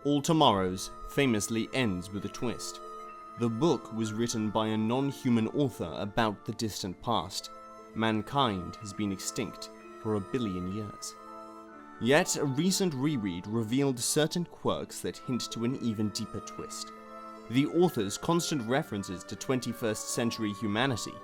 Alltomorrows famously ends with a twist. The book was written by a non-human author about the distant past. Mankind has been extinct for 1 billion years. Yet, a recent reread revealed certain quirks that hint to an even deeper twist. The author's constant references to 21st century humanity,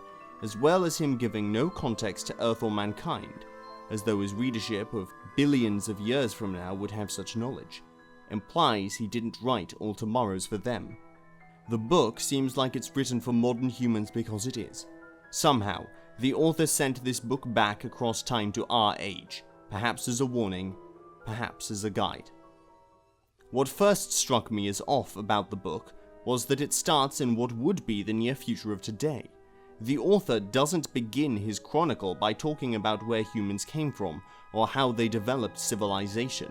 as well as him giving no context to Earth or mankind, as though his readership of billions of years from now would have such knowledge, implies he didn't write Alltomorrows for them. The book seems like it's written for modern humans because it is. Somehow, the author sent this book back across time to our age, perhaps as a warning, perhaps as a guide. What first struck me as off about the book was that it starts in what would be the near future of today. The author doesn't begin his chronicle by talking about where humans came from or how they developed civilization.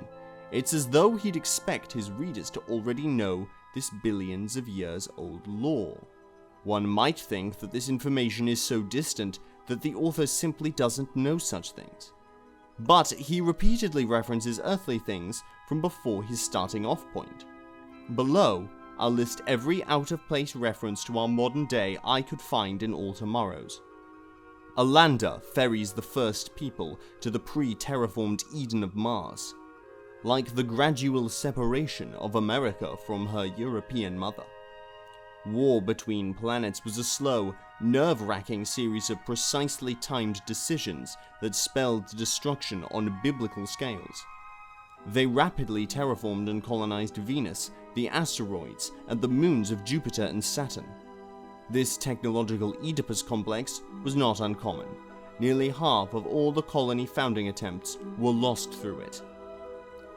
It's as though he'd expect his readers to already know this billions of years old lore. One might think that this information is so distant that the author simply doesn't know such things. But he repeatedly references earthly things from before his starting off point. Below, I'll list every out-of-place reference to our modern day I could find in Alltomorrows. A lander ferries the first people to the pre-terraformed Eden of Mars, like the gradual separation of America from her European mother. War between planets was a slow, nerve-wracking series of precisely timed decisions that spelled destruction on biblical scales. They rapidly terraformed and colonized Venus, the asteroids, and the moons of Jupiter and Saturn. This technological Oedipus complex was not uncommon. Nearly half of all the colony founding attempts were lost through it.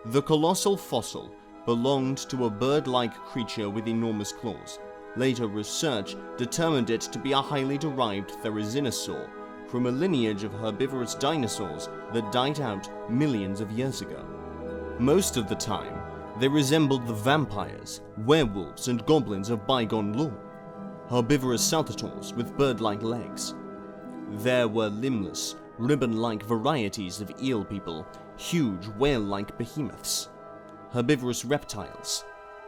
The colossal fossil belonged to a bird-like creature with enormous claws. Later research determined it to be a highly derived therizinosaur from a lineage of herbivorous dinosaurs that died out millions of years ago. Most of the time, they resembled the vampires, werewolves, and goblins of bygone lore, herbivorous saltators with bird-like legs. There were limbless, ribbon-like varieties of eel people, huge whale-like behemoths, herbivorous reptiles.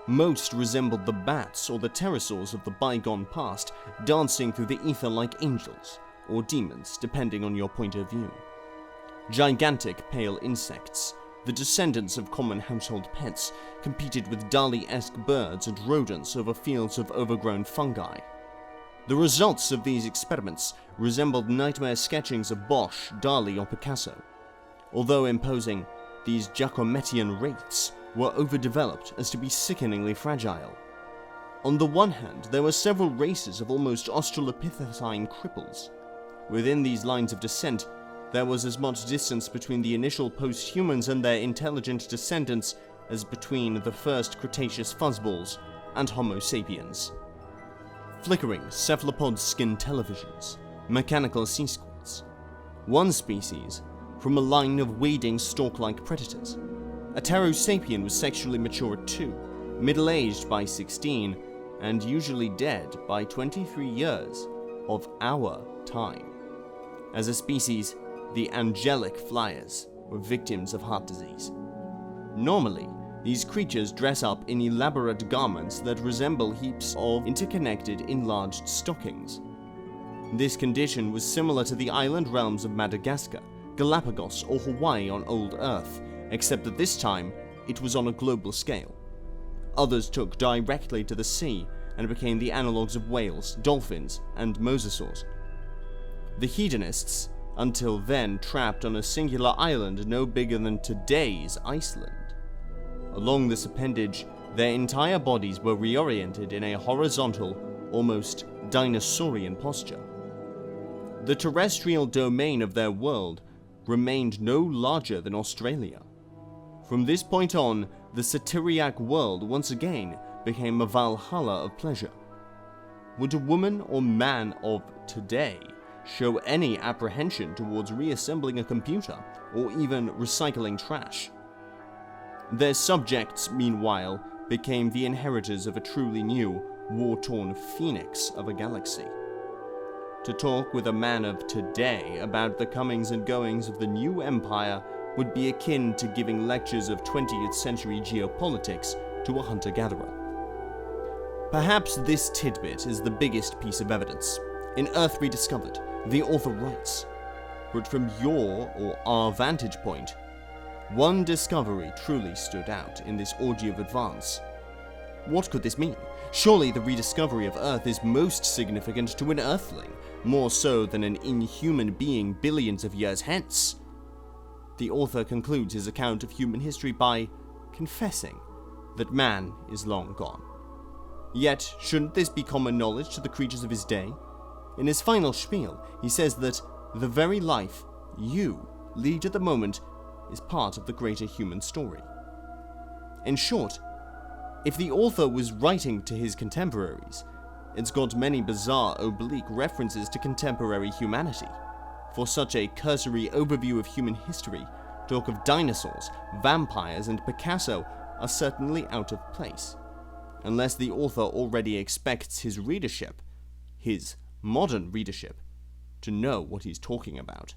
Most resembled the bats or the pterosaurs of the bygone past, dancing through the ether like angels, or demons, depending on your point of view. Gigantic pale insects, the descendants of common household pets, competed with Dali-esque birds and rodents over fields of overgrown fungi. The results of these experiments resembled nightmare sketchings of Bosch, Dali, or Picasso. Although imposing, these Giacometian wraiths were overdeveloped as to be sickeningly fragile. On the one hand, there were several races of almost Australopithecine cripples. Within these lines of descent, there was as much distance between the initial post-humans and their intelligent descendants as between the first Cretaceous fuzzballs and Homo sapiens. Flickering cephalopod skin televisions, mechanical sea squids. One species from a line of wading stork-like predators. A pterosapien was sexually mature at 2, middle-aged by 16, and usually dead by 23 years of our time. As a species, the angelic flyers were victims of heart disease. Normally, these creatures dress up in elaborate garments that resemble heaps of interconnected enlarged stockings. This condition was similar to the island realms of Madagascar, Galapagos, or Hawaii on old Earth, except that this time, it was on a global scale. Others took directly to the sea and became the analogues of whales, dolphins, and mosasaurs. The hedonists, until then trapped on a singular island no bigger than today's Iceland. Along this appendage, their entire bodies were reoriented in a horizontal, almost dinosaurian posture. The terrestrial domain of their world remained no larger than Australia. From this point on, the Satyriac world once again became a Valhalla of pleasure. Would a woman or man of today show any apprehension towards reassembling a computer or even recycling trash? Their subjects, meanwhile, became the inheritors of a truly new, war-torn phoenix of a galaxy. To talk with a man of today about the comings and goings of the new empire would be akin to giving lectures of 20th century geopolitics to a hunter-gatherer. Perhaps this tidbit is the biggest piece of evidence. In Earth Rediscovered, the author writes, "But from your or our vantage point, one discovery truly stood out in this orgy of advance." What could this mean? Surely the rediscovery of Earth is most significant to an Earthling, more so than an inhuman being billions of years hence. The author concludes his account of human history by confessing that man is long gone. Yet, shouldn't this be common knowledge to the creatures of his day? In his final spiel, he says that the very life you lead at the moment is part of the greater human story. In short, if the author was writing to his contemporaries, it's got many bizarre oblique references to contemporary humanity. For such a cursory overview of human history, talk of dinosaurs, vampires, and Picasso are certainly out of place, unless the author already expects his readership, his modern readership, to know what he's talking about.